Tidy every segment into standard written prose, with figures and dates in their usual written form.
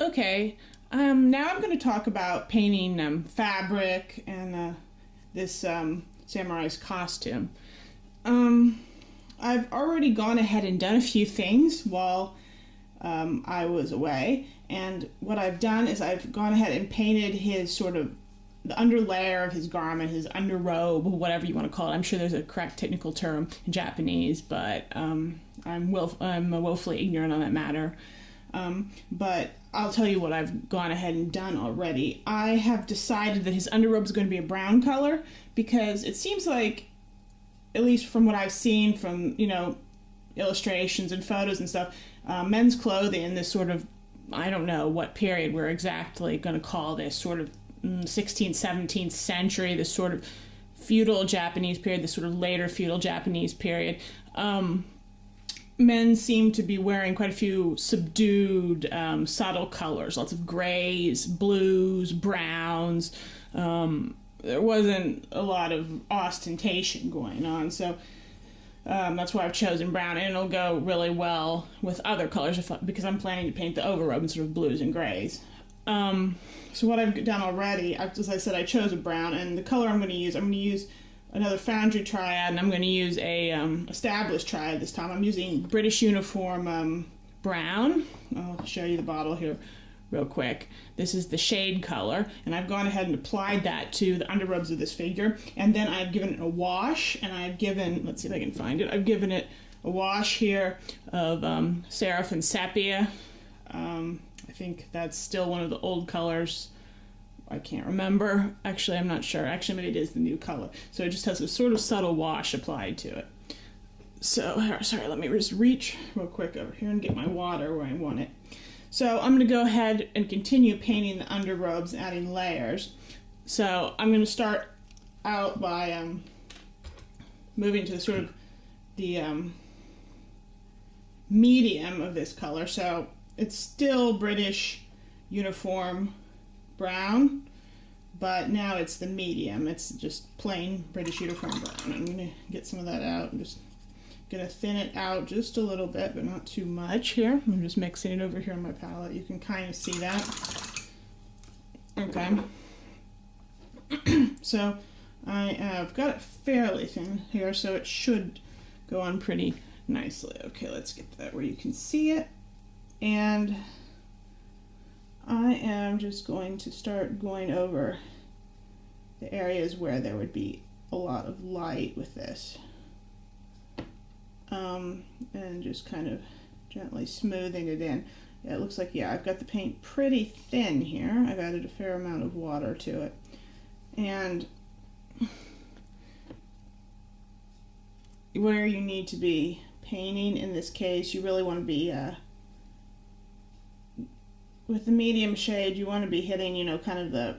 Okay, now I'm going to talk about painting fabric and this samurai's costume. I've already gone ahead and done a few things while I was away, and what I've done is I've gone ahead and painted his sort of the underlayer of his garment, his underrobe, whatever you want to call it. I'm sure there's a correct technical term in Japanese, but I'm woefully ignorant on that matter. But I'll tell you what I've gone ahead and done already. I have decided that his underrobe is going to be a brown color because it seems like, at least from what I've seen from, illustrations and photos and stuff, men's clothing in this sort of, I don't know what period we're exactly going to call this, sort of 16th, 17th century, this sort of feudal Japanese period, this sort of later feudal Japanese period. Men seem to be wearing quite a few subdued, subtle colors, lots of grays, blues, browns. There wasn't a lot of ostentation going on, so that's why I've chosen brown, and it'll go really well with other colors because I'm planning to paint the overrobe in sort of blues and grays. So what I've done already, as I said, I chose a brown, and the color I'm going to use another foundry triad, and I'm going to use a established triad this time. I'm using British Uniform brown. I'll show you the bottle here real quick. This is the shade color, and I've gone ahead and applied that to the underrobes of this figure, and then I've given it a wash, and I've given, let's see if I can find it, I've given it a wash here of Seraph and Sepia. I think that's still one of the old colors. I can't remember. Actually, I'm not sure. Actually, maybe it is the new color. So it just has a sort of subtle wash applied to it. So, sorry, let me just reach real quick over here and get my water where I want it. So I'm going to go ahead and continue painting the underrobes, adding layers. So I'm going to start out by moving to sort of the medium of this color. So it's still British Uniform brown, but now it's the medium. It's just plain British Uniform brown. I'm going to get some of that out. I'm just going to thin it out just a little bit, but not too much here. I'm just mixing it over here on my palette. You can kind of see that. Okay. So I've got it fairly thin here, so it should go on pretty nicely. Okay, let's get that where you can see it. And I am just going to start going over the areas where there would be a lot of light with this. And just kind of gently smoothing it in. It looks like, yeah, I've got the paint pretty thin here. I've added a fair amount of water to it. And where you need to be painting in this case, you really want to be with the medium shade, you want to be hitting, kind of the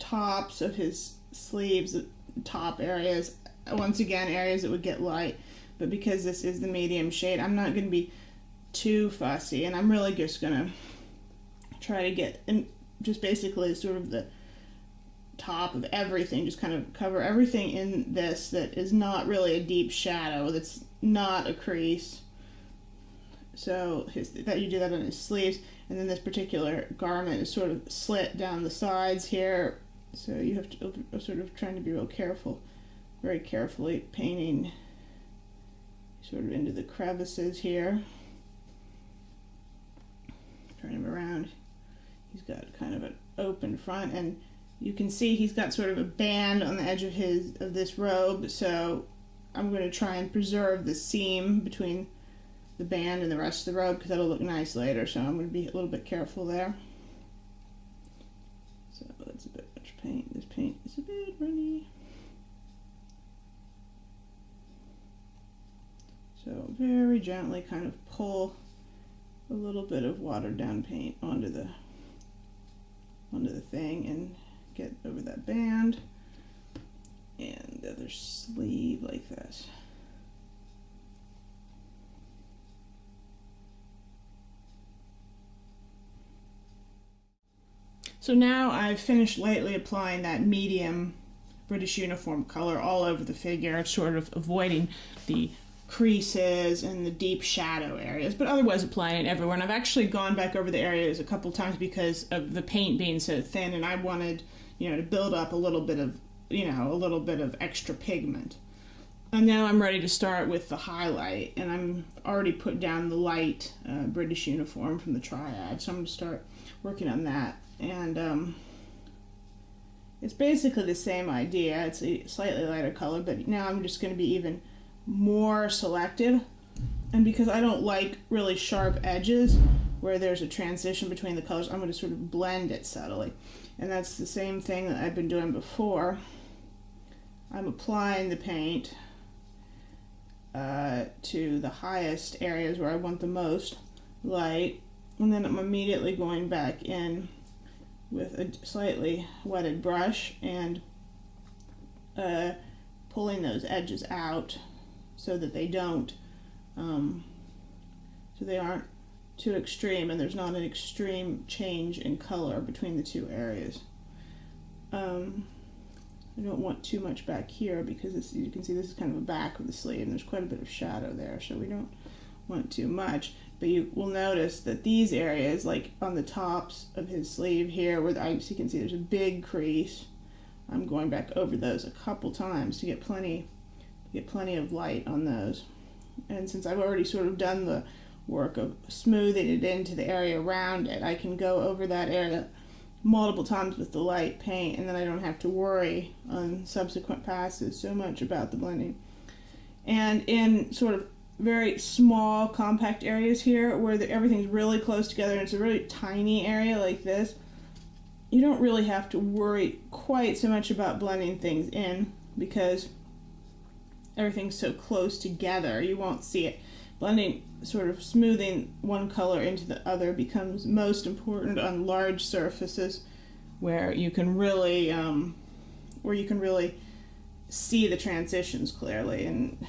tops of his sleeves, the top areas. Once again, areas that would get light. But because this is the medium shade, I'm not going to be too fussy, and I'm really just going to try to get in just basically sort of the top of everything, just kind of cover everything in this that is not really a deep shadow, that's not a crease. So that you do that on his sleeves, and then this particular garment is sort of slit down the sides here, so you have to sort of trying to be real careful, very carefully painting sort of into the crevices here. Turn him around. He's got kind of an open front, and you can see he's got sort of a band on the edge of this robe, so I'm going to try and preserve the seam between the band and the rest of the robe because that'll look nice later, so I'm going to be a little bit careful there. So that's a bit much paint. This paint is a bit runny. So very gently kind of pull a little bit of watered down paint onto the thing and get over that band and the other sleeve like this. So now I've finished lightly applying that medium British Uniform color all over the figure, sort of avoiding the creases and the deep shadow areas, but otherwise applying it everywhere. And I've actually gone back over the areas a couple times because of the paint being so thin, and I wanted, to build up a little bit of extra pigment. And now I'm ready to start with the highlight, and I'm already put down the light British uniform from the Triad, so I'm going to start working on that. And it's basically the same idea. It's a slightly lighter color, but now I'm just going to be even more selective. And because I don't like really sharp edges where there's a transition between the colors, I'm going to sort of blend it subtly. And that's the same thing that I've been doing before. I'm applying the paint to the highest areas where I want the most light, and then I'm immediately going back in with a slightly wetted brush and pulling those edges out so that they don't, so they aren't too extreme and there's not an extreme change in color between the two areas. I don't want too much back here because you can see this is kind of the back of the sleeve and there's quite a bit of shadow there, so we don't want too much. But you will notice that these areas, like on the tops of his sleeve here, where you can see there's a big crease, I'm going back over those a couple times to get plenty of light on those. And since I've already sort of done the work of smoothing it into the area around it, I can go over that area multiple times with the light paint, and then I don't have to worry on subsequent passes so much about the blending. And in sort of very small compact areas here where everything's really close together and it's a really tiny area like this, you don't really have to worry quite so much about blending things in because everything's so close together. You won't see it. Blending, sort of smoothing one color into the other, becomes most important on large surfaces where you can really see the transitions clearly. And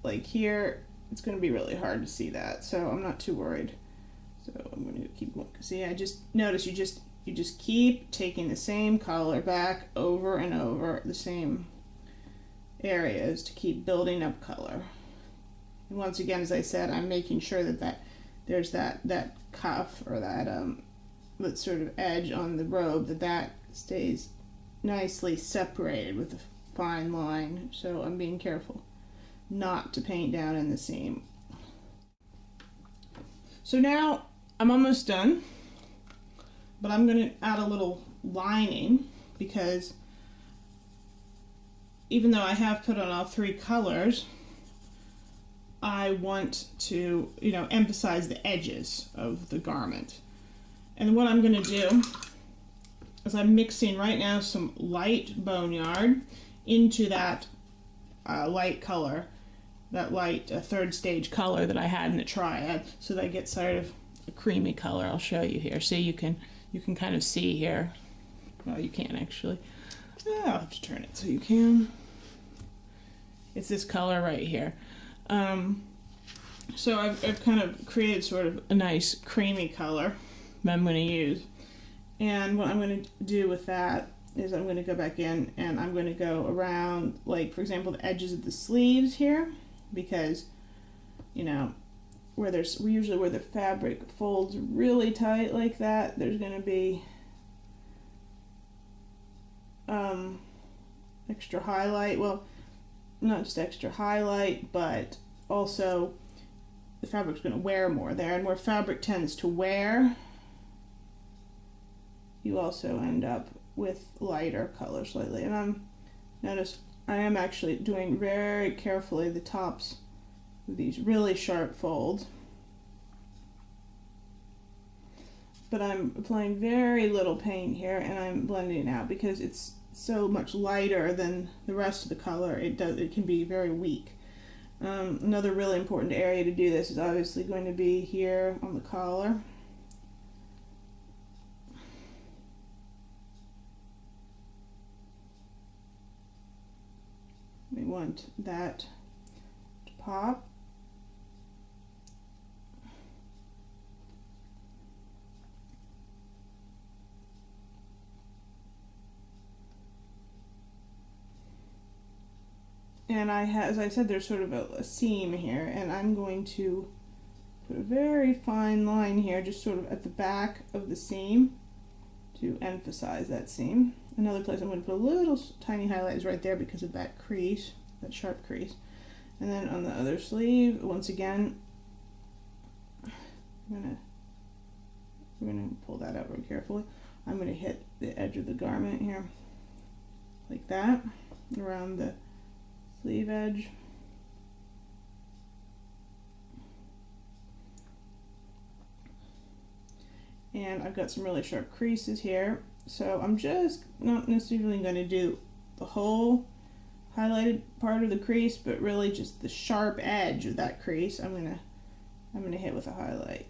like here, it's going to be really hard to see that, so I'm not too worried. So I'm going to keep going. See, I just notice you just keep taking the same color back over and over the same areas to keep building up color. And once again, as I said, I'm making sure that there's that cuff or that sort of edge on the robe, that stays nicely separated with a fine line. So I'm being careful not to paint down in the seam. So now I'm almost done, but I'm going to add a little lining because even though I have put on all three colors, I want to, emphasize the edges of the garment. And what I'm going to do is I'm mixing right now some light boneyard into that light color, that light third stage color that I had in the Triad, so that I get sort of a creamy color. I'll show you here. So you can kind of see here. Well, you can actually. I'll have to turn it so you can. It's this color right here. So I've kind of created sort of a nice creamy color that I'm going to use. And what I'm going to do with that is I'm going to go back in and I'm going to go around, like, for example, the edges of the sleeves here, because, where the fabric folds really tight like that, there's going to be extra highlight. Well, not just extra highlight, but also the fabric's going to wear more there, and where fabric tends to wear, you also end up with lighter color slightly. And notice I am actually doing very carefully the tops of these really sharp folds, but I'm applying very little paint here and I'm blending it out because it's so much lighter than the rest of the color. It can be very weak. Another really important area to do this is obviously going to be here on the collar. We want that to pop. And as I said, there's sort of a seam here, and I'm going to put a very fine line here, just sort of at the back of the seam to emphasize that seam. Another place I'm going to put a little tiny highlight is right there because of that crease, that sharp crease. And then on the other sleeve, once again, we're gonna pull that out real carefully. I'm gonna hit the edge of the garment here, like that, around the sleeve edge. And I've got some really sharp creases here, so I'm just not necessarily going to do the whole highlighted part of the crease, but really just the sharp edge of that crease I'm gonna hit with a highlight.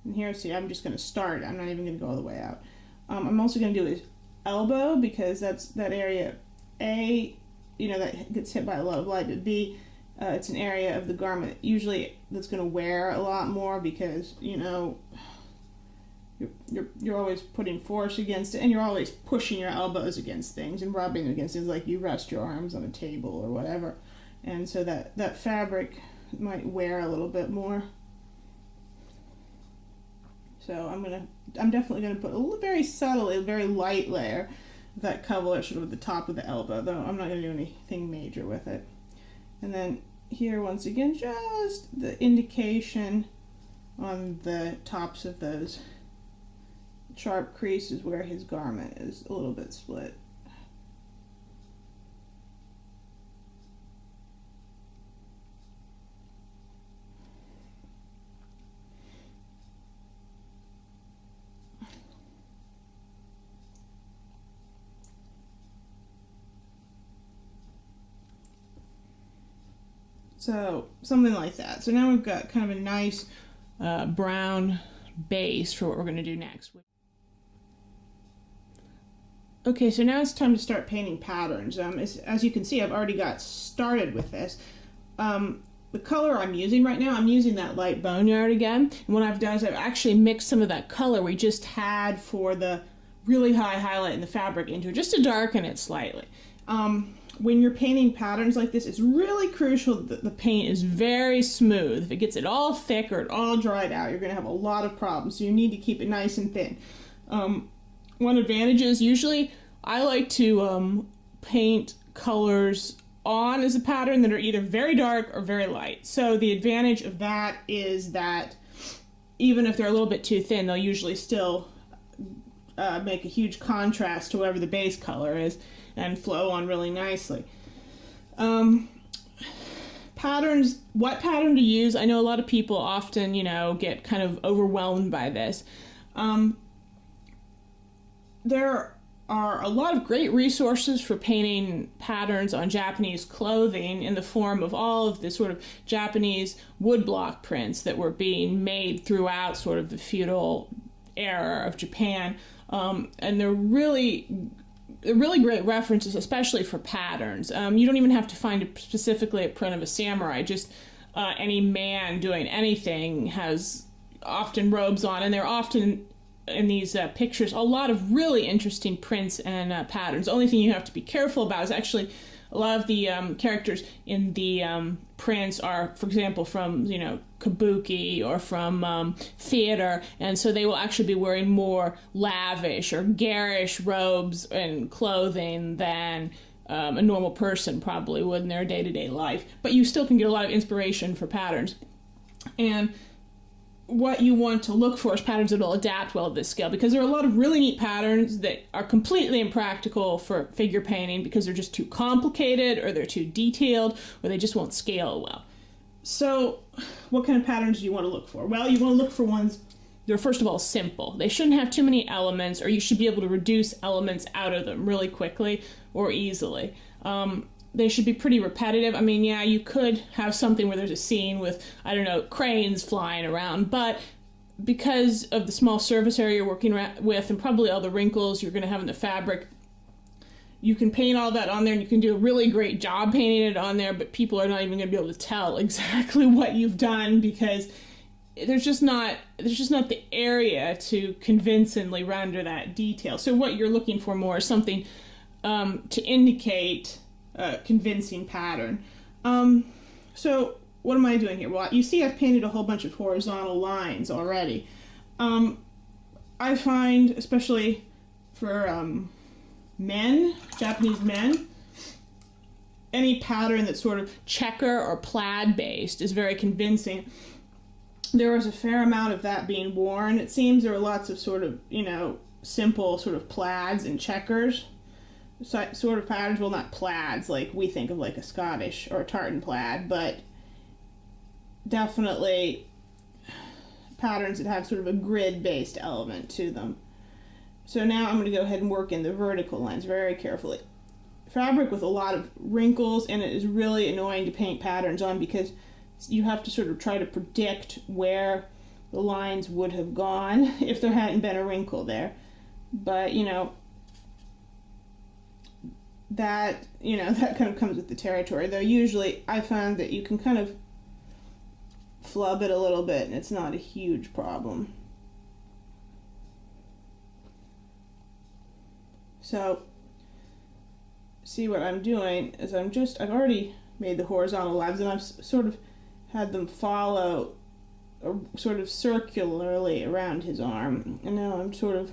And here, see, I'm just going to start. I'm not even going to go all the way out. I'm also going to do his elbow, because that's that area, A, you know, that gets hit by a lot of light, but B, it's an area of the garment usually that's going to wear a lot more, because, you know, you're always putting force against it, and you're always pushing your elbows against things and rubbing against things, like you rest your arms on a table or whatever. And so that fabric might wear a little bit more. So I'm definitely gonna put a very subtle, a very light layer of that color sort of at the top of the elbow, though I'm not gonna do anything major with it. And then here, once again, just the indication on the tops of those sharp creases where his garment is a little bit split. So something like that. So now we've got kind of a nice brown base for what we're going to do next. Okay, so now it's time to start painting patterns. As you can see, I've already got started with this. The color I'm using right now, I'm using that light boneyard again. And what I've done is I've actually mixed some of that color we just had for the really high highlight in the fabric into it, just to darken it slightly. When you're painting patterns like this, it's really crucial that the paint is very smooth. If it gets it all thick or it all dried out, you're going to have a lot of problems. So you need to keep it nice and thin. One advantage is usually I like to paint colors on as a pattern that are either very dark or very light. So the advantage of that is that even if they're a little bit too thin, they'll usually still make a huge contrast to whatever the base color is and flow on really nicely. Patterns, what pattern to use? I know a lot of people often, you know, get kind of overwhelmed by this. There are a lot of great resources for painting patterns on Japanese clothing in the form of all of the sort of Japanese woodblock prints that were being made throughout sort of the feudal era of Japan. And they're really great references, especially for patterns. You don't even have to find specifically a print of a samurai. Just any man doing anything has often robes on, and they're often in these pictures a lot of really interesting prints and patterns. The only thing you have to be careful about is actually a lot of the characters in the prints are, for example, from, you know, kabuki or from theater, and so they will actually be wearing more lavish or garish robes and clothing than a normal person probably would in their day-to-day life. But you still can get a lot of inspiration for patterns. And what you want to look for is patterns that will adapt well to this scale, because there are a lot of really neat patterns that are completely impractical for figure painting because they're just too complicated, or they're too detailed, or they just won't scale well. So what kind of patterns do you want to look for? Well, you want to look for ones that are, first of all, simple. They shouldn't have too many elements, or you should be able to reduce elements out of them really quickly or easily. They should be pretty repetitive. I mean, yeah, you could have something where there's a scene with, I don't know, cranes flying around, but because of the small surface area you're working with and probably all the wrinkles you're going to have in the fabric, you can paint all that on there, and you can do a really great job painting it on there, but people are not even going to be able to tell exactly what you've done, because there's just not the area to convincingly render that detail. So what you're looking for more is something to indicate convincing pattern. So what am I doing here? Well, you see I've painted a whole bunch of horizontal lines already. I find, especially for men, Japanese men, any pattern that's sort of checker or plaid based is very convincing. There was a fair amount of that being worn. It seems there were lots of sort of, simple sort of plaids and checkers sort of patterns. Well, not plaids like we think of like a Scottish or a tartan plaid, but definitely patterns that have sort of a grid-based element to them. So now I'm going to go ahead and work in the vertical lines very carefully. Fabric with a lot of wrinkles, and it is really annoying to paint patterns on because you have to sort of try to predict where the lines would have gone if there hadn't been a wrinkle there. But, that kind of comes with the territory. Though usually I found that you can kind of flub it a little bit and it's not a huge problem. So see what I'm doing is I've already made the horizontal lines and I've sort of had them follow sort of circularly around his arm, and now I'm sort of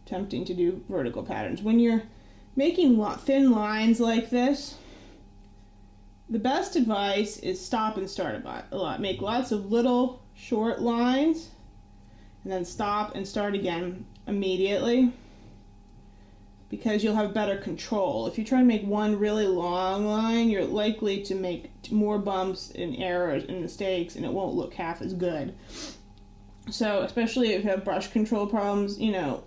attempting to do vertical patterns. When you're making thin lines like this, the best advice is stop and start a lot. Make lots of little short lines and then stop and start again immediately, because you'll have better control. If you try to make one really long line, you're likely to make more bumps and errors and mistakes, and it won't look half as good. So especially if you have brush control problems,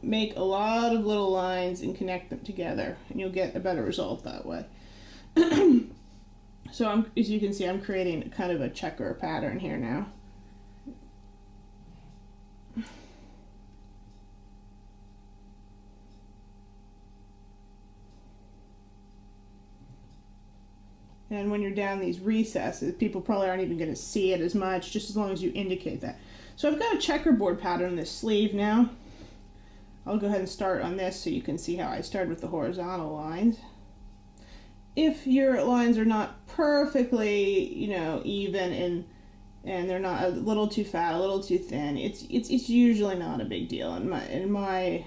make a lot of little lines and connect them together, and you'll get a better result that way. So as you can see, I'm creating kind of a checker pattern here now. And when you're down these recesses, people probably aren't even going to see it as much, just as long as you indicate that. So I've got a checkerboard pattern on this sleeve now. I'll go ahead and start on this so you can see how I started with the horizontal lines. If your lines are not perfectly, even and they're not a little too fat, a little too thin, it's usually not a big deal in my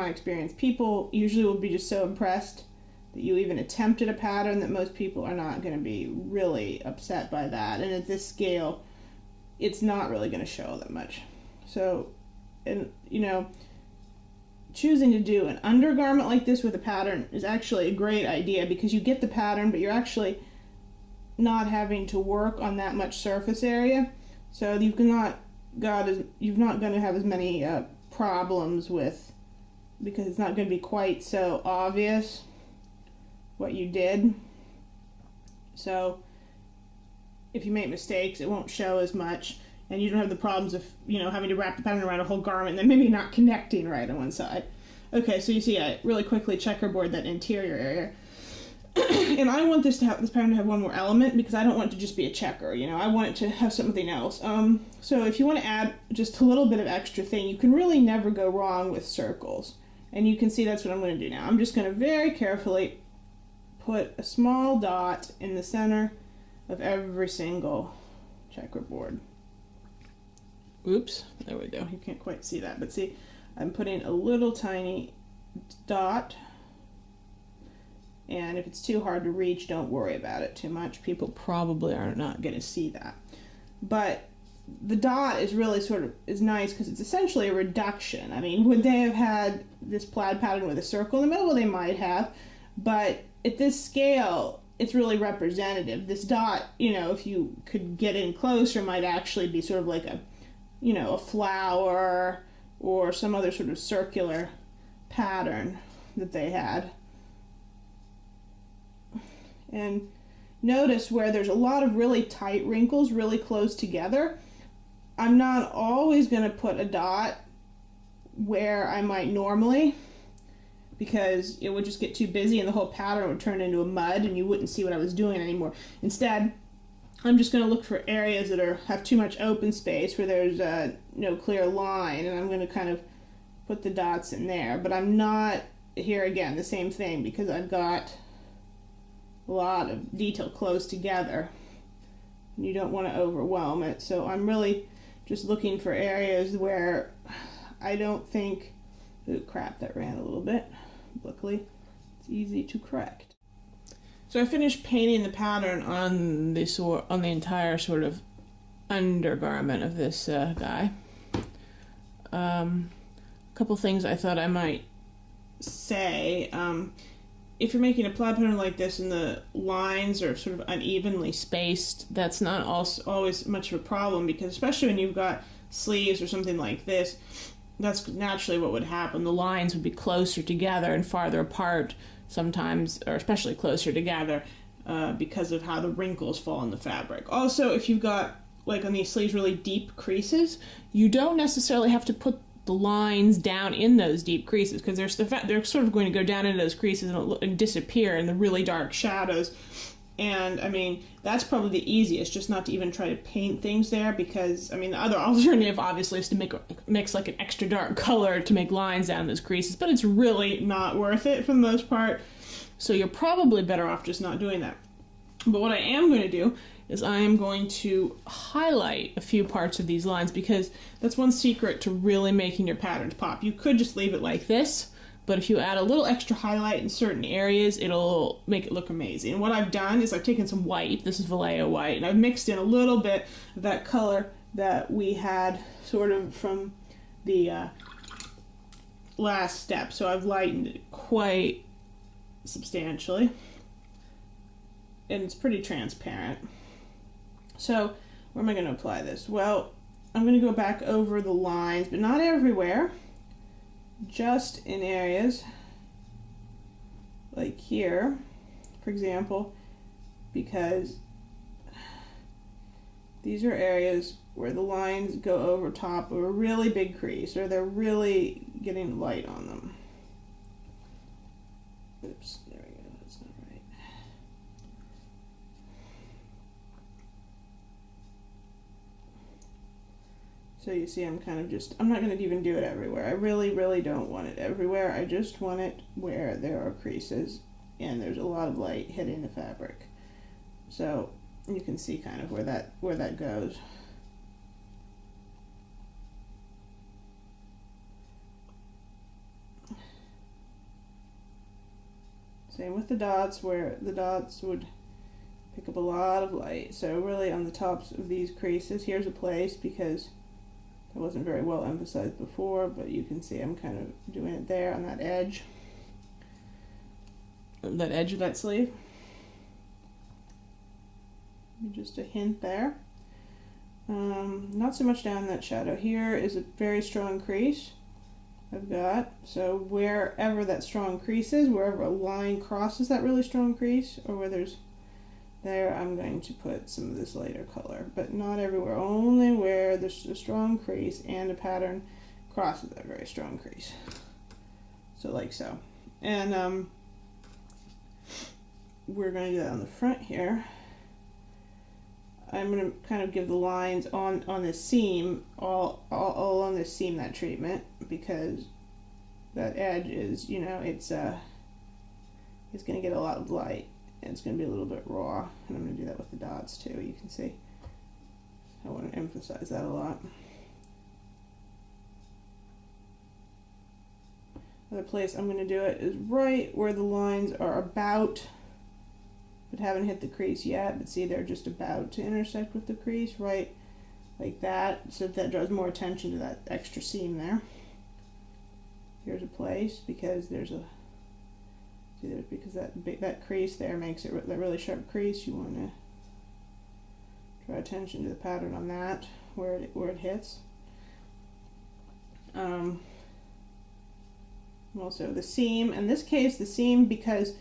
experience. People usually will be just so impressed that you even attempted a pattern that most people are not going to be really upset by that. And at this scale, it's not really going to show that much. So, choosing to do an undergarment like this with a pattern is actually a great idea, because you get the pattern, but you're actually not having to work on that much surface area. So you're not going to have as many problems with, because it's not going to be quite so obvious what you did. So if you make mistakes, it won't show as much, and you don't have the problems of having to wrap the pattern around a whole garment and then maybe not connecting right on one side. Okay, so you see I really quickly checkerboard that interior area. And I want this pattern to have one more element, because I don't want it to just be a checker, I want it to have something else. So if you want to add just a little bit of extra thing, you can really never go wrong with circles. And you can see that's what I'm going to do now. I'm just going to very carefully put a small dot in the center of every single checkerboard. Oops, there we go. You can't quite see that, but see, I'm putting a little tiny dot, and if it's too hard to reach, don't worry about it too much. People probably are not going to see that. But the dot is really is nice because it's essentially a reduction. I mean, would they have had this plaid pattern with a circle in the middle? Well, they might have, but at this scale, it's really representative. This dot, if you could get in closer, might actually be sort of like a flower or some other sort of circular pattern that they had. And notice where there's a lot of really tight wrinkles really close together, I'm not always going to put a dot where I might normally, because it would just get too busy and the whole pattern would turn into a mud and you wouldn't see what I was doing anymore. Instead, I'm just going to look for areas that have too much open space where there's no clear line, and I'm going to kind of put the dots in there. But I'm not here again, the same thing, because I've got a lot of detail close together. You don't want to overwhelm it. So I'm really just looking for areas where I don't think, oh crap, that ran a little bit. Luckily, it's easy to correct. So I finished painting the pattern on the entire sort of undergarment of this guy. A couple things I thought I might say. If you're making a plaid pattern like this and the lines are sort of unevenly spaced, that's not always much of a problem, because especially when you've got sleeves or something like this, that's naturally what would happen. The lines would be closer together and farther apart sometimes, or especially closer together, because of how the wrinkles fall in the fabric. Also, if you've got, like on these sleeves, really deep creases, you don't necessarily have to put the lines down in those deep creases, because they're sort of going to go down into those creases and disappear in the really dark shadows. And I mean, that's probably the easiest, just not to even try to paint things there, because I mean, the other alternative obviously is to mix like an extra dark color to make lines down those creases, but it's really not worth it for the most part. So you're probably better off just not doing that. But what I am going to do is I am going to highlight a few parts of these lines, because that's one secret to really making your patterns pop. You could just leave it like this, but if you add a little extra highlight in certain areas, it'll make it look amazing. And what I've done is I've taken some white, this is Vallejo white, and I've mixed in a little bit of that color that we had sort of from the last step. So I've lightened it quite substantially, and it's pretty transparent. So where am I going to apply this? Well, I'm going to go back over the lines, but not everywhere, just in areas like here, for example, because these are areas where the lines go over top of a really big crease, or they're really getting light on them. Oops, there we go, that's not right. So you see, I'm not going to even do it everywhere. I really, really don't want it everywhere. I just want it where there are creases and there's a lot of light hitting the fabric. So you can see kind of where that goes. Same with the dots, where the dots would pick up a lot of light. So really on the tops of these creases, here's a place, because that wasn't very well emphasized before, but you can see I'm kind of doing it there on that edge of that sleeve. Just a hint there. Not so much down that shadow. Here is a very strong crease I've got. So wherever that strong crease is, wherever a line crosses that really strong crease, or where there's there, I'm going to put some of this lighter color, but not everywhere, only where there's a strong crease and a pattern crosses that very strong crease. So like so. And we're going to do that on the front here. I'm going to kind of give the lines on this seam, all on this seam, that treatment, because that edge is, you know, it's going to get a lot of light. And it's going to be a little bit raw, and I'm going to do that with the dots too. You can see I want to emphasize that a lot. Another place I'm going to do it is right where the lines are about, but haven't hit the crease yet, but see, they're just about to intersect with the crease, right like that, so that draws more attention to that extra seam there. Here's a place, because there's a because that crease there makes it that really sharp crease. You want to draw attention to the pattern on that, where it hits. Also the seam, in this case the seam, because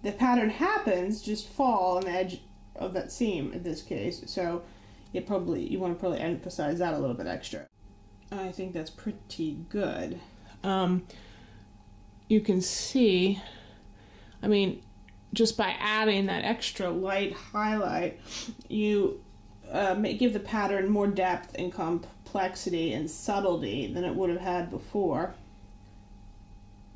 the pattern happens, just fall on the edge of that seam in this case, so you want to probably emphasize that a little bit extra. I think that's pretty good. You can see, I mean, just by adding that extra light highlight, you give the pattern more depth and complexity and subtlety than it would have had before.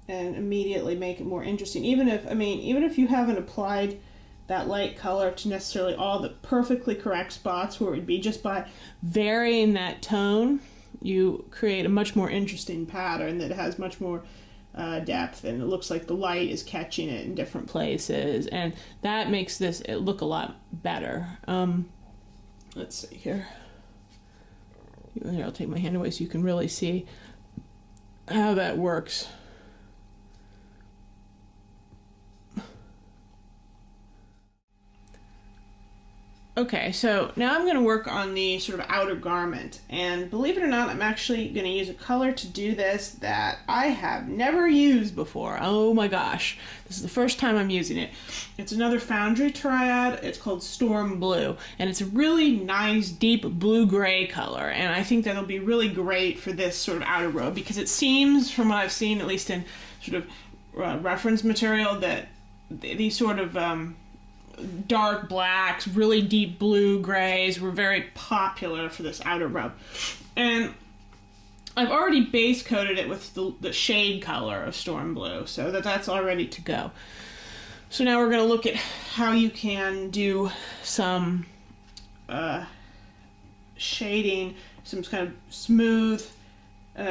and immediately make it more interesting. Even if you haven't applied that light color to necessarily all the perfectly correct spots where it would be, just by varying that tone, you create a much more interesting pattern that has much more depth, and it looks like the light is catching it in different places, and that makes this look a lot better. Let's see here. I'll take my hand away so you can really see how that works. Okay, so now I'm going to work on the sort of outer garment, and believe it or not, I'm actually going to use a color to do this that I have never used before. Oh my gosh, this is the first time I'm using it. It's another Foundry Triad. It's called Storm Blue, and it's a really nice deep blue-gray color, and I think that'll be really great for this sort of outer robe, because it seems, from what I've seen, at least in sort of reference material, that these sort of dark blacks, really deep blue grays were very popular for this outer robe. And I've already base coated it with the shade color of Storm Blue, so that's all ready to go. So now we're going to look at how you can do some shading, some kind of smooth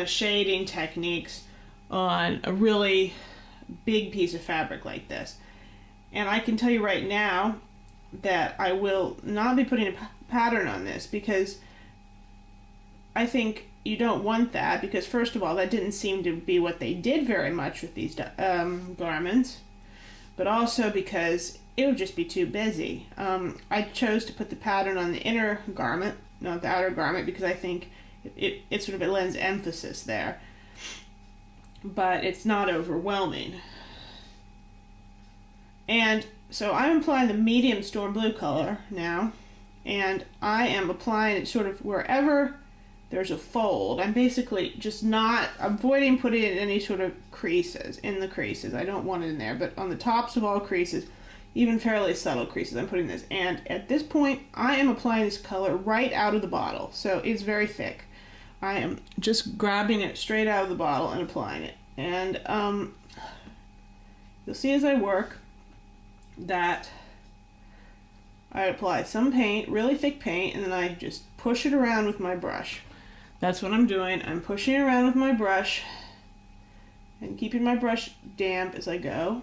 shading techniques on a really big piece of fabric like this. And I can tell you right now that I will not be putting a pattern on this, because I think you don't want that, because first of all, that didn't seem to be what they did very much with these garments, but also because it would just be too busy. I chose to put the pattern on the inner garment, not the outer garment, because I think it lends emphasis there, but it's not overwhelming. And so I'm applying the medium Storm Blue color now, and I am applying it sort of wherever there's a fold. I'm basically just not avoiding putting it in any sort of creases, in the creases. I don't want it in there, but on the tops of all creases, even fairly subtle creases, I'm putting this. And at this point, I am applying this color right out of the bottle, so it's very thick. I am just grabbing it straight out of the bottle and applying it. And you'll see as I work that I apply some paint, really thick paint, and then I just push it around with my brush. That's what I'm doing. I'm pushing it around with my brush and keeping my brush damp as I go.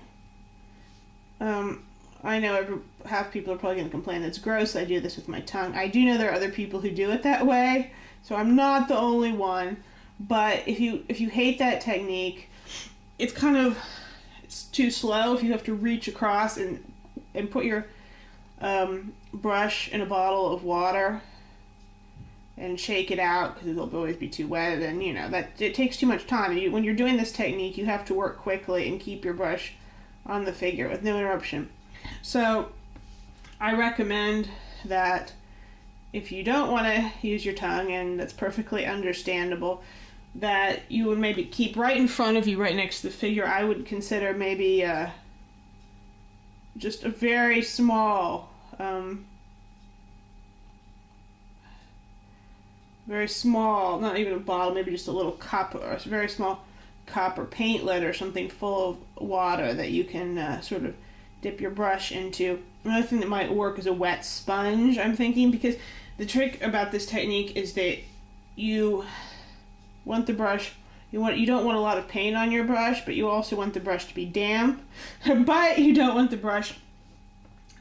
I know half people are probably going to complain that's gross. I do this with my tongue. I do know there are other people who do it that way, so I'm not the only one. But if you hate that technique, it's too slow. If you have to reach across and put your brush in a bottle of water and shake it out, because it'll always be too wet, and that it takes too much time. When you're doing this technique, you have to work quickly and keep your brush on the figure with no interruption. So I recommend that if you don't want to use your tongue, and that's perfectly understandable, that you would maybe keep right in front of you, right next to the figure. I would consider maybe just a very small, not even a bottle, maybe just a little cup, or a very small cup or paint lid or something full of water that you can sort of dip your brush into. Another thing that might work is a wet sponge, I'm thinking, because the trick about this technique is that you want the brush, you don't want a lot of paint on your brush, but you also want the brush to be damp, but you don't want the brush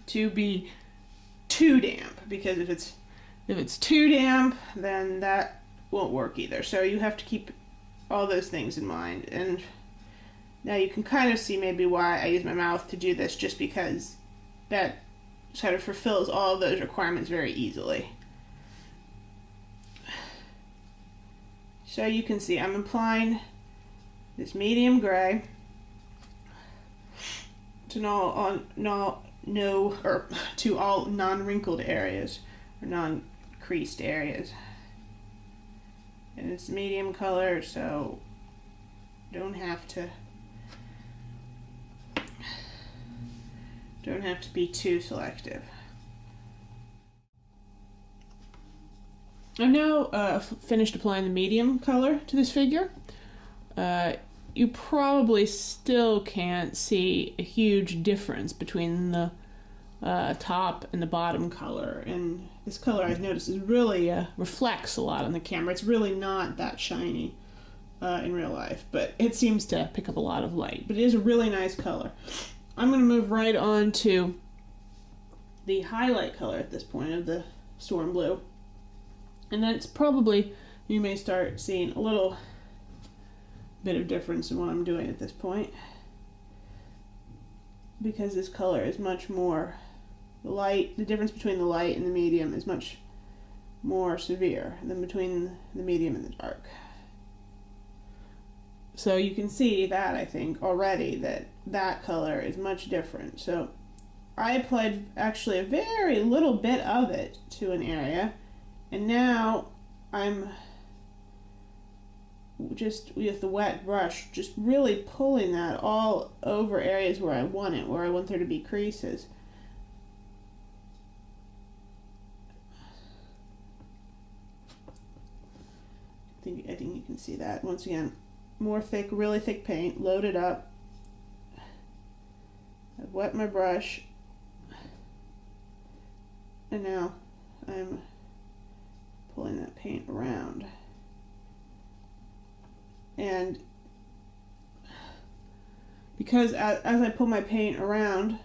to be too damp, because if it's too damp, then that won't work either. So you have to keep all those things in mind. And now you can kind of see maybe why I use my mouth to do this, just because that sort of fulfills all of those requirements very easily. So you can see I'm applying this medium gray to all non-wrinkled areas, or non-creased areas. And it's medium color, so don't have to be too selective. I've now finished applying the medium color to this figure. you probably still can't see a huge difference between the top and the bottom color. And this color, I've noticed, is really reflects a lot on the camera. It's really not that shiny in real life, but it seems to pick up a lot of light. But it is a really nice color. I'm going to move right on to the highlight color at this point of the storm blue. And then it's probably, you may start seeing a little bit of difference in what I'm doing at this point, because this color is much more light. The difference between the light and the medium is much more severe than between the medium and the dark. So you can see that, I think, already, that color is much different. So I applied actually a very little bit of it to an area, and now I'm just with the wet brush just really pulling that all over areas where I want it, where I want there to be creases. I think you can see that. Once again, more thick, really thick paint, loaded up. I've wet my brush, and now I'm pulling that paint around. And because as I pull my paint around,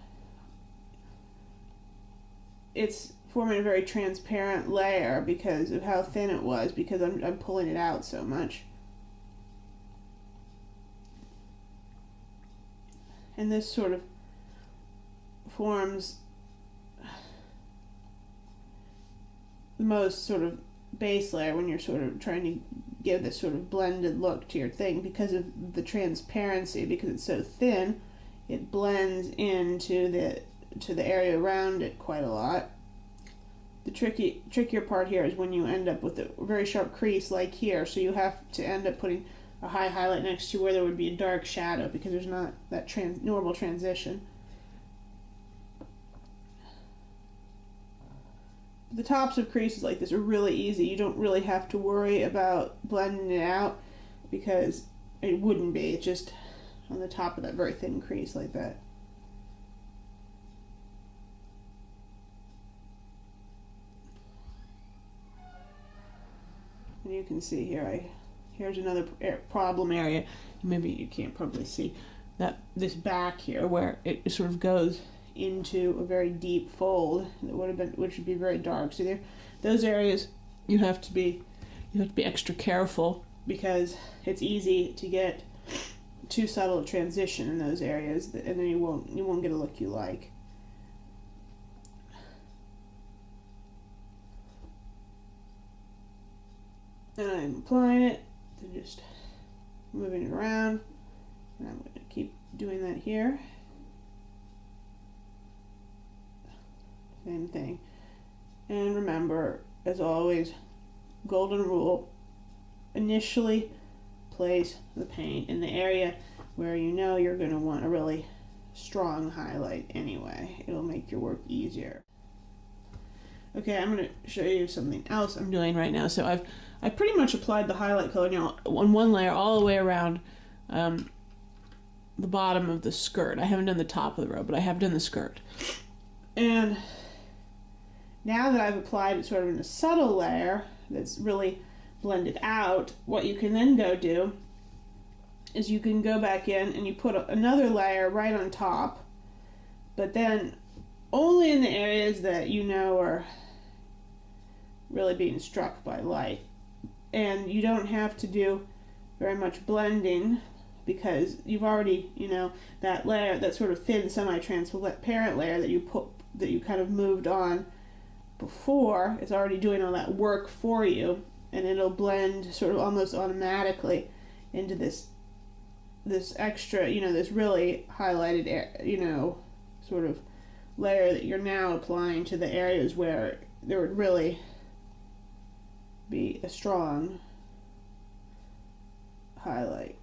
it's forming a very transparent layer because of how thin it was, because I'm pulling it out so much. And this sort of forms the most sort of base layer when you're sort of trying to give this sort of blended look to your thing, because of the transparency. Because it's so thin, it blends into the area around it quite a lot. The trickier part here is when you end up with a very sharp crease like here, so you have to end up putting a high highlight next to where there would be a dark shadow, because there's not that normal transition. The tops of creases like this are really easy. You don't really have to worry about blending it out, because it wouldn't be. It's just on the top of that very thin crease like that. And you can see here, here's another problem area. Maybe you can't probably see that this back here where it sort of goes into a very deep fold that which would be very dark. So there, those areas you have to be extra careful, because it's easy to get too subtle a transition in those areas, and then you won't get a look you like. And I'm applying it, then just moving it around, and I'm going to keep doing that here. Same thing. And remember, as always, golden rule, initially place the paint in the area where you know you're going to want a really strong highlight anyway. It'll make your work easier. Okay, I'm going to show you something else I'm doing right now. So I've pretty much applied the highlight color now on one layer all the way around the bottom of the skirt. I haven't done the top of the robe, but I have done the skirt. And now that I've applied it sort of in a subtle layer that's really blended out, what you can then go do is you can go back in and you put another layer right on top, but then only in the areas that you know are really being struck by light. And you don't have to do very much blending, because you've already, that layer, that sort of thin semi-transparent layer that you kind of moved on before, it's already doing all that work for you, and it'll blend sort of almost automatically into this extra, this really highlighted, sort of layer that you're now applying to the areas where there would really be a strong highlight.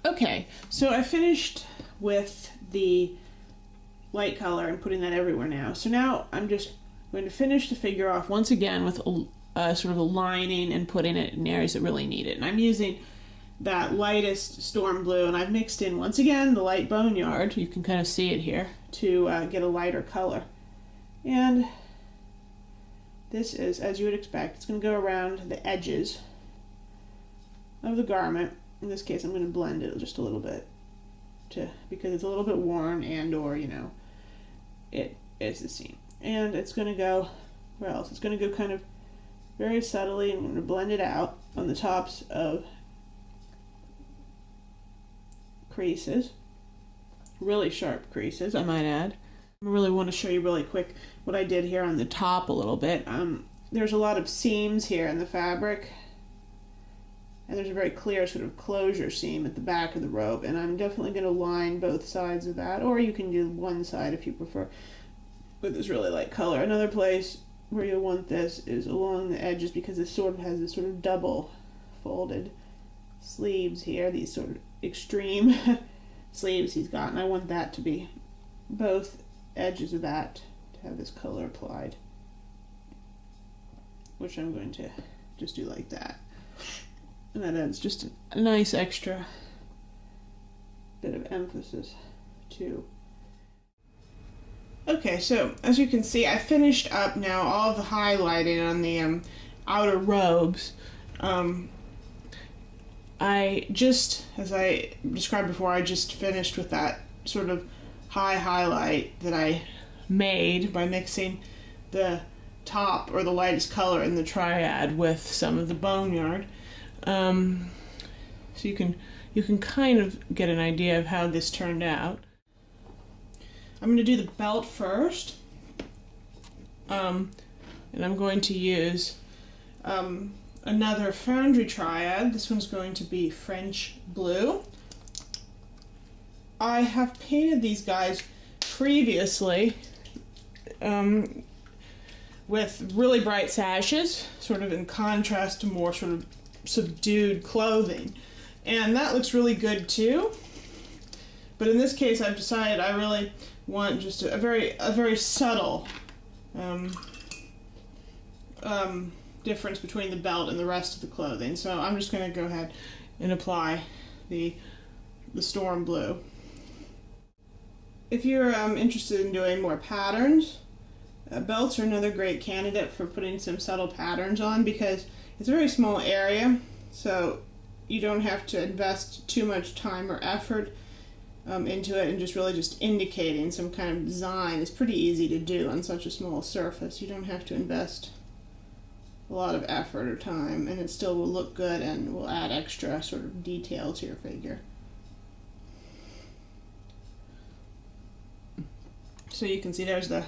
Okay, so I finished with the light color and putting that everywhere now. So now I'm just going to finish the figure off once again with sort of a lining and putting it in areas that really need it. And I'm using that lightest storm blue, and I've mixed in, once again, the light boneyard. You can kind of see it here, to get a lighter color. And this is, as you would expect, it's going to go around the edges of the garment. In this case, I'm going to blend it just a little bit, because it's a little bit worn, and or, you know, it is the seam. And it's going to go, where else? It's going to go kind of very subtly, and I'm going to blend it out on the tops of creases, really sharp creases, I might add. I really want to show you really quick what I did here on the top a little bit. There's a lot of seams here in the fabric, and there's a very clear sort of closure seam at the back of the robe, and I'm definitely going to line both sides of that, or you can do one side if you prefer, with this really light color. Another place where you'll want this is along the edges, because this sort of has this sort of double folded sleeves here, these sort of extreme sleeves he's got, and I want that to be both edges of that to have this color applied, which I'm going to just do like that, and that adds just a nice extra bit of emphasis too. Okay, so as you can see, I finished up now all of the highlighting on the outer robes. I just, as I described before, I just finished with that sort of high highlight that I made by mixing the top, or the lightest color in the triad, with some of the boneyard. So you can kind of get an idea of how this turned out. I'm going to do the belt first, and I'm going to use another foundry triad. This one's going to be French blue. I have painted these guys previously with really bright sashes, sort of in contrast to more sort of subdued clothing, and that looks really good too. But in this case, I've decided I really want just a very subtle difference between the belt and the rest of the clothing. So I'm just going to go ahead and apply the storm blue. If you're interested in doing more patterns, belts are another great candidate for putting some subtle patterns on, because it's a very small area, so you don't have to invest too much time or effort into it, and just indicating some kind of design is pretty easy to do on such a small surface. You don't have to invest a lot of effort or time, and it still will look good and will add extra sort of detail to your figure. So you can see there's the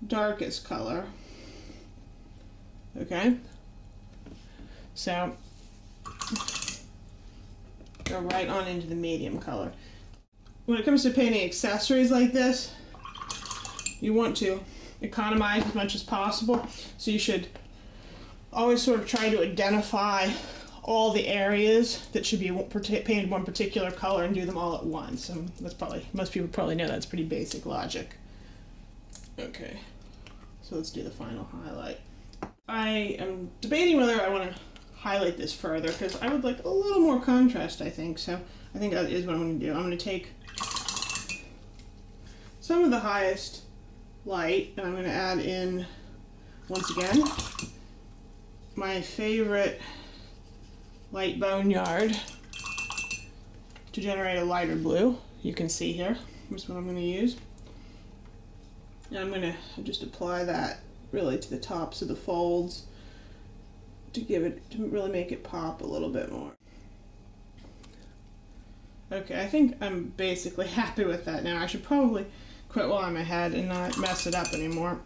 darkest color. Okay, so go right on into the medium color. When it comes to painting accessories like this, you want to economize as much as possible, so you should always sort of try to identify all the areas that should be painted one particular color and do them all at once. And that's probably, most people probably know that's pretty basic logic. Okay, so let's do the final highlight. I am debating whether I want to highlight this further, because I would like a little more contrast, I think. So I think that is what I'm going to do. I'm going to take some of the highest light, and I'm going to add in, once again, my favorite light boneyard to generate a lighter blue. You can see here, that's what I'm going to use. And I'm going to just apply that really to the tops of the folds to really make it pop a little bit more. Okay, I think I'm basically happy with that now. I should probably quit while I'm ahead and not mess it up anymore.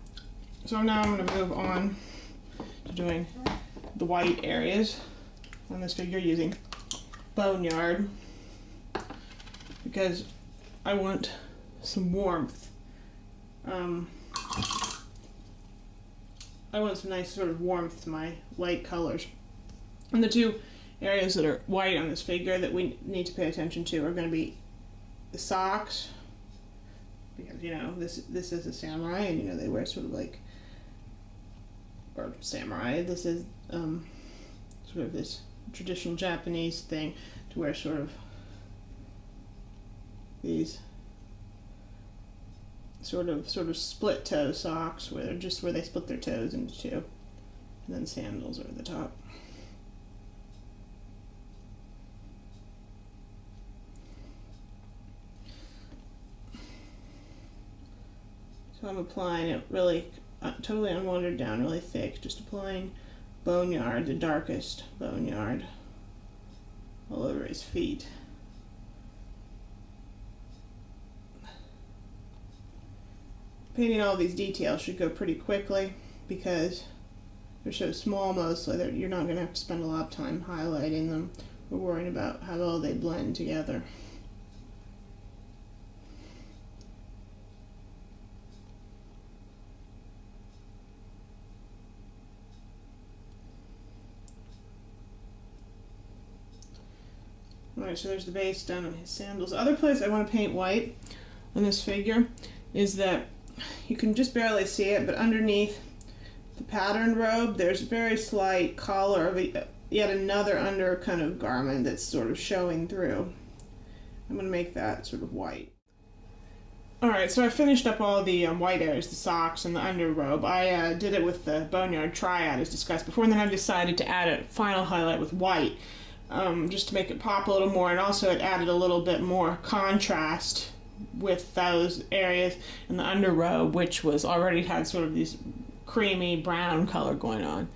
So now I'm going to move on to doing the white areas on this figure using boneyard, because I want some warmth. I want some nice sort of warmth to my light colors. And the two areas that are white on this figure that we need to pay attention to are going to be the socks, because, you know, this is a samurai, and, you know, they wear sort of like or samurai. This is sort of this traditional Japanese thing to wear sort of these sort of split toe socks where they split their toes into two, and then sandals over the top. So I'm applying it really totally unwatered down, really thick, just applying boneyard, the darkest boneyard, all over his feet. Painting all these details should go pretty quickly because they're so small mostly that you're not going to have to spend a lot of time highlighting them or worrying about how well they blend together. Alright, so there's the base done on his sandals. The other place I want to paint white on this figure is that you can just barely see it, but underneath the patterned robe there's a very slight collar of yet another under kind of garment that's sort of showing through. I'm going to make that sort of white. Alright, so I finished up all the white areas, the socks and the under robe. I did it with the boneyard triad as discussed before, and then I decided to add a final highlight with white. Just to make it pop a little more, and also it added a little bit more contrast with those areas in the underrobe, which was already had sort of these creamy brown color going on.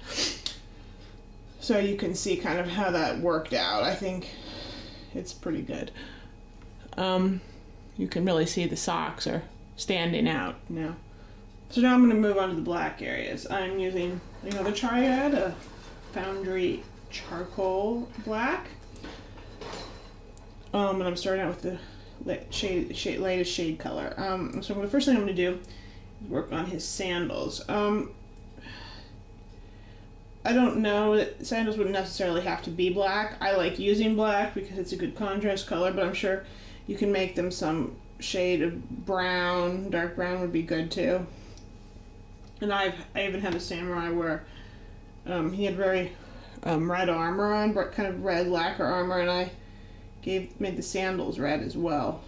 So you can see kind of how that worked out. I think it's pretty good. You can really see the socks are standing out now. So now I'm going to move on to the black areas. I'm using another triad, a foundry charcoal black, and I'm starting out with the latest shade color. So the first thing I'm going to do is work on his sandals. I don't know that sandals wouldn't necessarily have to be black. I like using black because it's a good contrast color, but I'm sure you can make them some shade of brown. Dark brown would be good too. And I even had a samurai where he had very red armor on, kind of red lacquer armor, and I made the sandals red as well.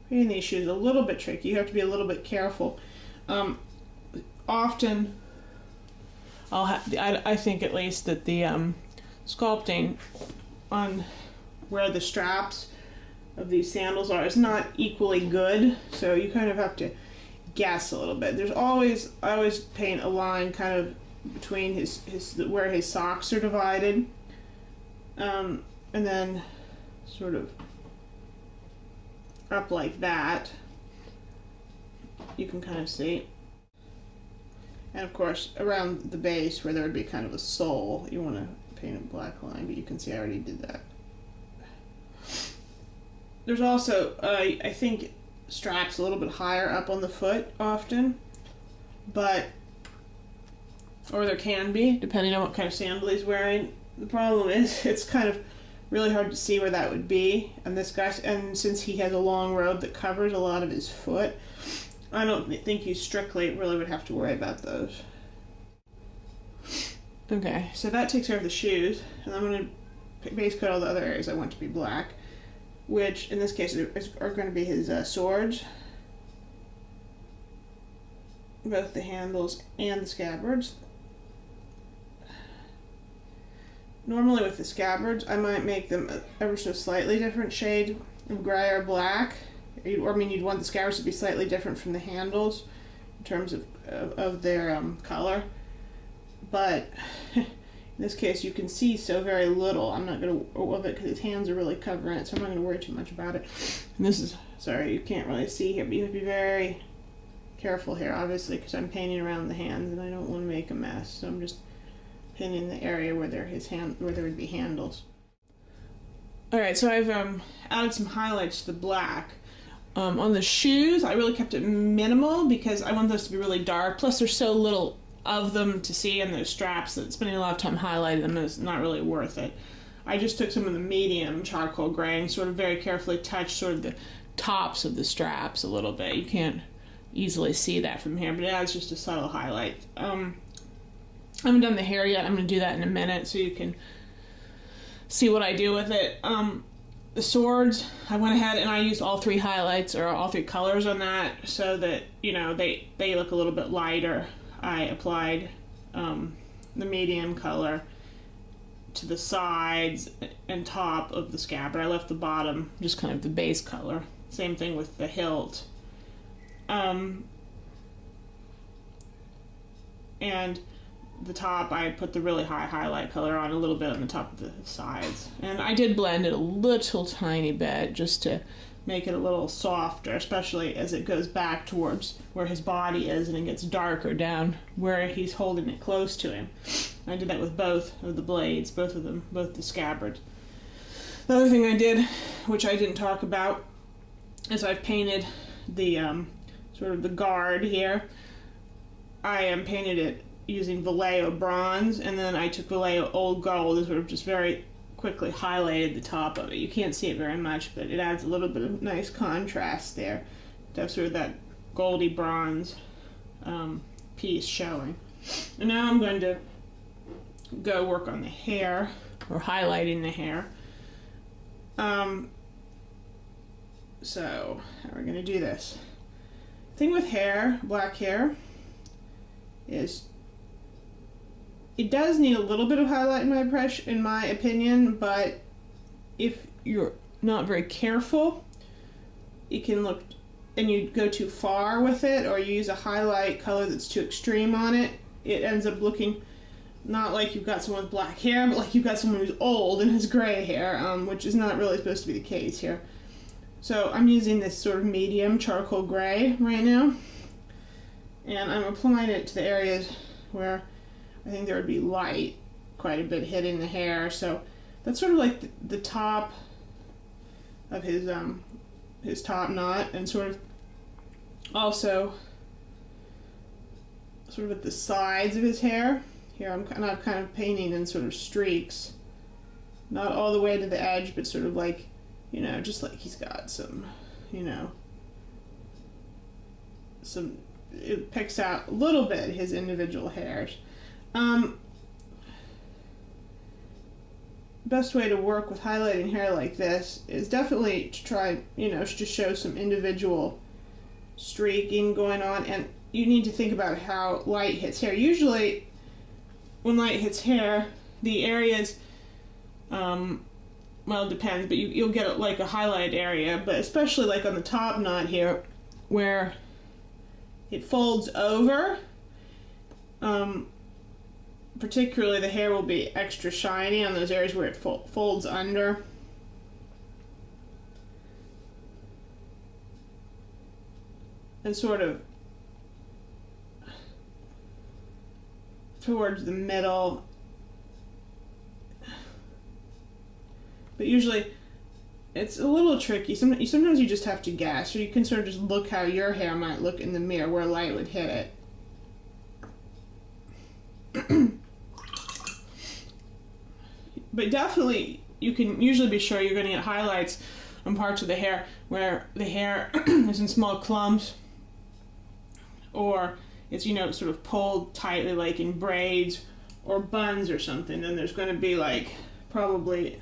Painting these shoes is a little bit tricky. You have to be a little bit careful. Often, I think at least that the sculpting on where the straps of these sandals are is not equally good, so you kind of have to guess a little bit. I always paint a line kind of between where his socks are divided, and then sort of up like that. You can kind of see. And of course, around the base where there would be kind of a sole, you want to paint a black line, but you can see I already did that. There's also, I think, straps a little bit higher up on the foot often, or there can be, depending on what kind of sandal he's wearing. The problem is it's kind of really hard to see where that would be. And since he has a long robe that covers a lot of his foot, I don't think you strictly really would have to worry about those. Okay, so that takes care of the shoes, and I'm going to base coat all the other areas I want to be black, which in this case are going to be his swords, both the handles and the scabbards. Normally with the scabbards, I might make them ever so slightly different shade of gray or black. You'd want the scabbards to be slightly different from the handles in terms of their color. But in this case, you can see so very little. I'm not going to of it because his hands are really covering it, so I'm not going to worry too much about it. And this is, sorry, you can't really see here, but you have to be very careful here, obviously, because I'm painting around the hands and I don't want to make a mess. So I'm just pinning the area where there would be handles. All right, so I've added some highlights to the black. On the shoes, I really kept it minimal because I want those to be really dark. Plus, there's so little of them to see in those straps that spending a lot of time highlighting them is not really worth it. I just took some of the medium charcoal gray and sort of very carefully touched sort of the tops of the straps a little bit. You can't easily see that from here, but it adds just a subtle highlight. I haven't done the hair yet. I'm going to do that in a minute so you can see what I do with it. The swords, I went ahead and I used all three highlights, or all three colors on that, so that, you know, they look a little bit lighter. I applied the medium color to the sides and top of the scabbard. I left the bottom just kind of the base color. Same thing with the hilt. And the top, I put the really high highlight color on a little bit on the top of the sides. And I did blend it a little tiny bit just to make it a little softer, especially as it goes back towards where his body is and it gets darker down where he's holding it close to him. I did that with both of the blades, both of them, both the scabbards. The other thing I did, which I didn't talk about, is I've painted the sort of the guard here. I painted it using Vallejo bronze, and then I took Vallejo old gold and sort of just very quickly highlighted the top of it. You can't see it very much, but it adds a little bit of nice contrast there to have sort of that goldy bronze piece showing. And now I'm going to go work on the hair, or highlighting the hair. So how are we going to do this? The thing with hair, black hair, is it does need a little bit of highlight in my opinion, but if you're not very careful, it can look, and you go too far with it, or you use a highlight color that's too extreme on it, it ends up looking not like you've got someone with black hair, but like you've got someone who's old and has gray hair, which is not really supposed to be the case here. So I'm using this sort of medium charcoal gray right now, and I'm applying it to the areas where I think there would be light quite a bit hitting the hair. So that's sort of like the top of his top knot, and sort of also sort of at the sides of his hair. Here I'm kind of painting in sort of streaks, not all the way to the edge, but sort of like, you know, just like he's got some, you know, it picks out a little bit his individual hairs. Best way to work with highlighting hair like this is definitely to try, you know, to show some individual streaking going on, and you need to think about how light hits hair. Usually when light hits hair, the areas, well, it depends, but you'll get like a highlight area, but especially like on the top knot here where it folds over, particularly the hair will be extra shiny on those areas where it folds under. And sort of towards the middle. But usually it's a little tricky. Sometimes you just have to guess, or you can sort of just look how your hair might look in the mirror where light would hit it. But definitely, you can usually be sure you're going to get highlights on parts of the hair where the hair is in small clumps, or it's, you know, sort of pulled tightly like in braids or buns or something. Then there's going to be like probably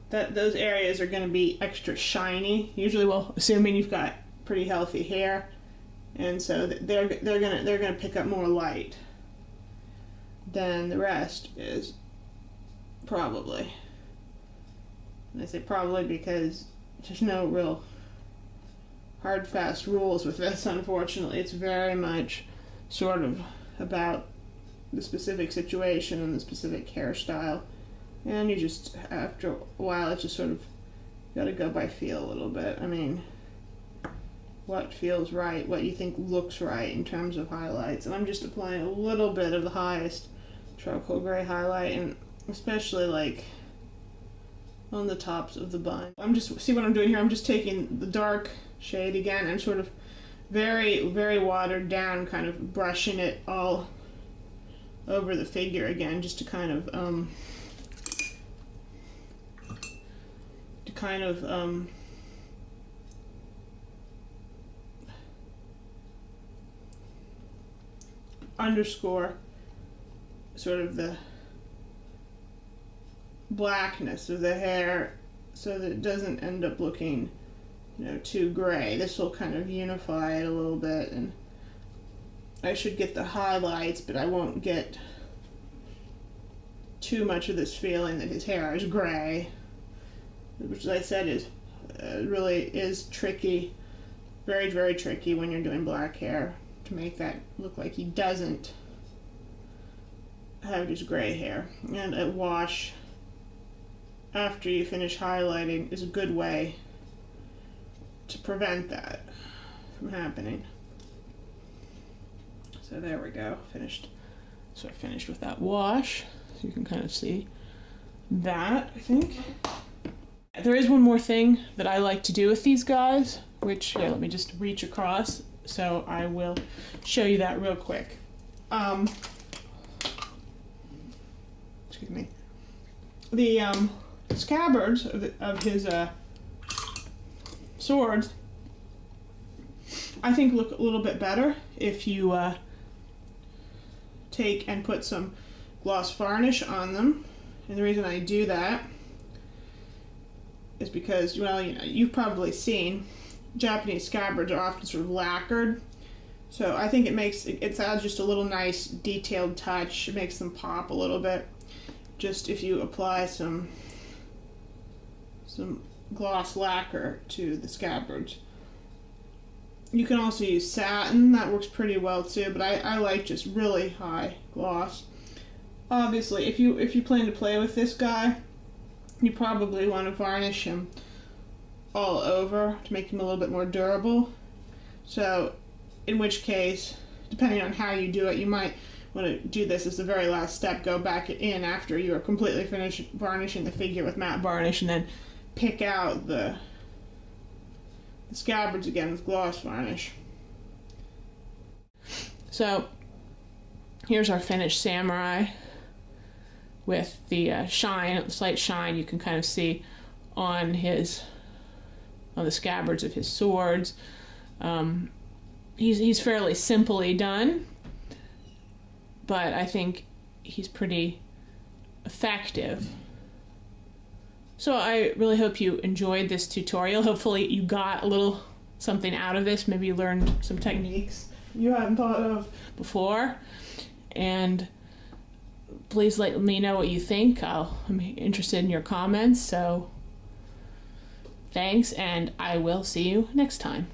that those areas are going to be extra shiny. Usually, well, assuming you've got pretty healthy hair, and so they're gonna pick up more light than the rest is. Probably. And I say probably because there's no real hard, fast rules with this, unfortunately. It's very much sort of about the specific situation and the specific hairstyle. And you just, after a while, it's just sort of got to go by feel a little bit. I mean, what feels right, what you think looks right in terms of highlights. And I'm just applying a little bit of the highest charcoal gray highlight, and especially like on the tops of the bun. I'm just, see what I'm doing here? I'm just taking the dark shade again and sort of very, very watered down, kind of brushing it all over the figure again, just to kind of underscore sort of the blackness of the hair so that it doesn't end up looking, you know, too gray. This will kind of unify it a little bit, and I should get the highlights, but I won't get too much of this feeling that his hair is gray, which, as I said, is really is tricky, very, very tricky when you're doing black hair, to make that look like he doesn't have just gray hair. And a wash after you finish highlighting is a good way to prevent that from happening. So there we go, finished. So I finished with that wash. So you can kind of see that, I think. There is one more thing that I like to do with these guys, which, yeah, let me just reach across, so I will show you that real quick. Excuse me. The scabbards of his swords, I think, look a little bit better if you take and put some gloss varnish on them. And the reason I do that is because, well, you know, you've probably seen Japanese scabbards are often sort of lacquered. So I think it adds just a little nice detailed touch. It makes them pop a little bit. Just if you apply some gloss lacquer to the scabbards. You can also use satin, that works pretty well too, but I like just really high gloss. Obviously, if you plan to play with this guy, you probably want to varnish him all over to make him a little bit more durable. So, in which case, depending on how you do it, you might want to do this as the very last step, go back in after you are completely finished varnishing the figure with matte varnish, and then pick out the scabbards again with gloss varnish. So, here's our finished samurai with the slight shine you can kind of see on the scabbards of his swords. He's fairly simply done, but I think he's pretty effective. So I really hope you enjoyed this tutorial. Hopefully you got a little something out of this. Maybe you learned some techniques you hadn't thought of before. And please let me know what you think. I'm interested in your comments. So thanks, and I will see you next time.